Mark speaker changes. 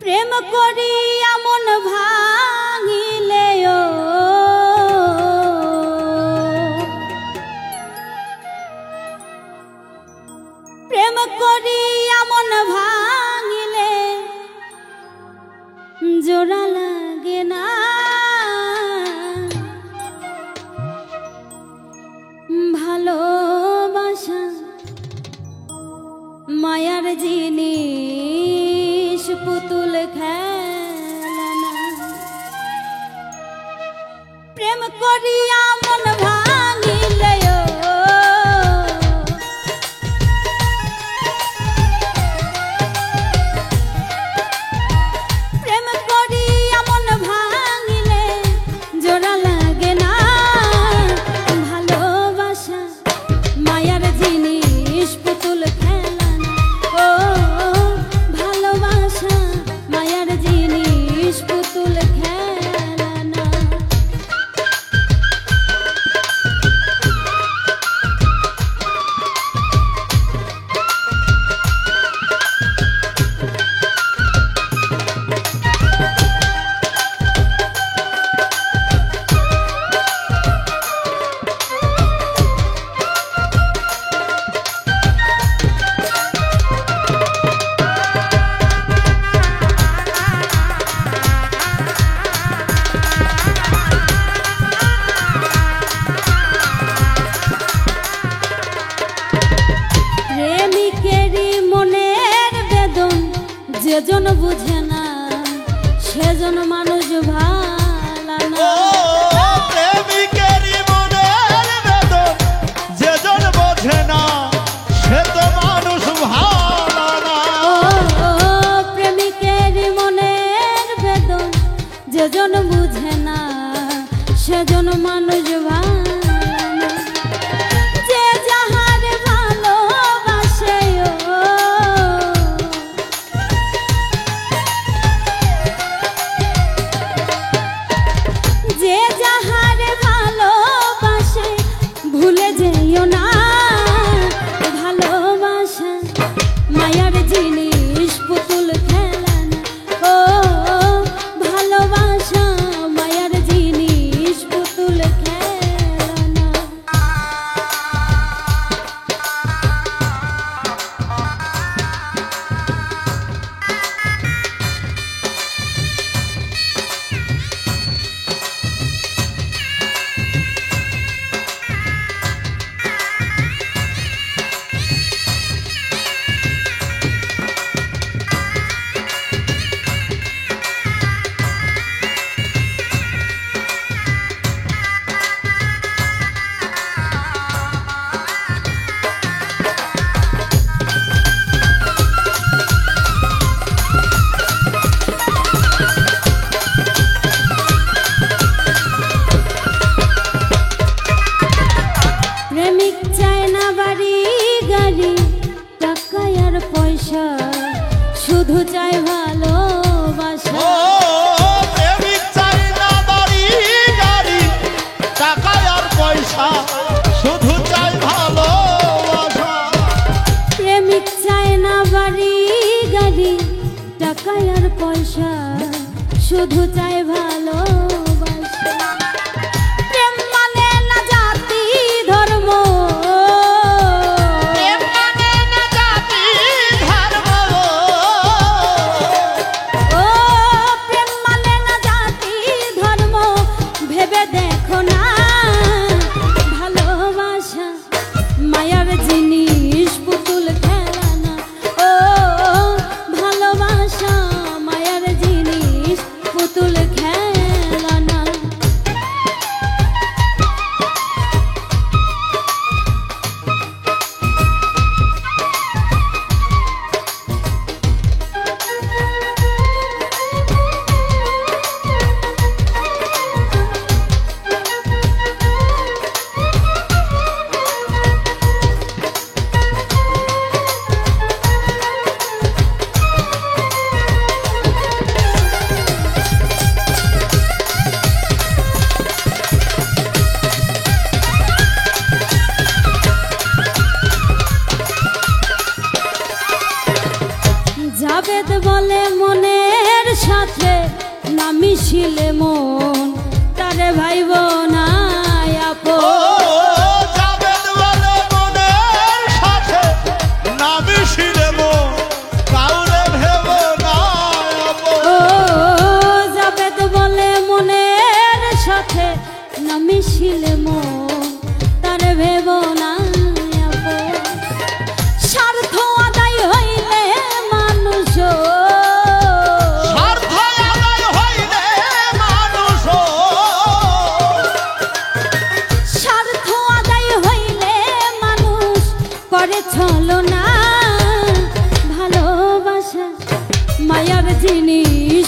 Speaker 1: প্রেম করিয়া মন ভাঙিলেও প্রেম করিয়া মন ভাঙিলে জোড়া লাগে না ভালোবাসা মায়ার জিনিস পুতুল খেলা না প্রেম করিয়া মন ভাঙিলেও প্রেম করিয়া মন ভাঙিলে জোড়া লাগে না ভালোবাসা মায়ার জিনিস পুতুল খেলা না ও ভালোবাসা মায়ার জিনিস পুতুল খেলা না যেজন বুঝে না সেজন মানুষ ভালো না
Speaker 2: প্রেমিকেরই মনের বেদন যেজন বোঝে না সে তো মানুষ ভালো না
Speaker 1: প্রেমিকেরই মনের বেদন যেজন বুঝে না সেজন মানুষ ভালো না যে যাহার ভালোবাসে যে যাহার ভালোবাসে ভুলে যেও না ভালোবাসা মায়ার জিনিস পুতুল খেলা না ও ভালোবাসা মায়ার জিনিস পুতুল খেলা না প্রেমিক চায় না বাড়ি গাড়ি টাকা আর পয়সা শুধু চায় ভালোবাসা
Speaker 2: প্রেমিক চাই না বাড়ি গাড়ি টাকা আর পয়সা শুধু চাই ভালোবাসা
Speaker 1: প্রেমিক চায় না বাড়ি গাড়ি টাকা আর পয়সা শুধু চায় ভালোবাসা প্রেম মানে না জাতি ধর্ম
Speaker 2: প্রেম মানে না জাতি ধর্ম
Speaker 1: ও প্রেম মানে না জাতি ধর্ম ভেবে দেখো না ভালোবাসা মায়ার জিনিস পুতুল খেলা না ও ভালোবাসা মায়ার জিনিস পুতুল খেলা না জাবেদ বলে মনে সাথে না মিশিলে মন তারে ভাইব না আপন।
Speaker 2: ও জাবেদ বলে মনের সাথে না মিশিলে মন কাউরে ভেব না আপন।
Speaker 1: ও জাবেদ বলে মনের সাথে না মিশিলে মন তারে ভেব না আপন। স্বার্থ আদায় হইলে মানুষ
Speaker 2: স্বার্থ আদায় হইলে মানুষ
Speaker 1: স্বার্থ আদায় হইলে মানুষ করে ছলনা। ভালোবাসা মায়ার জিনিস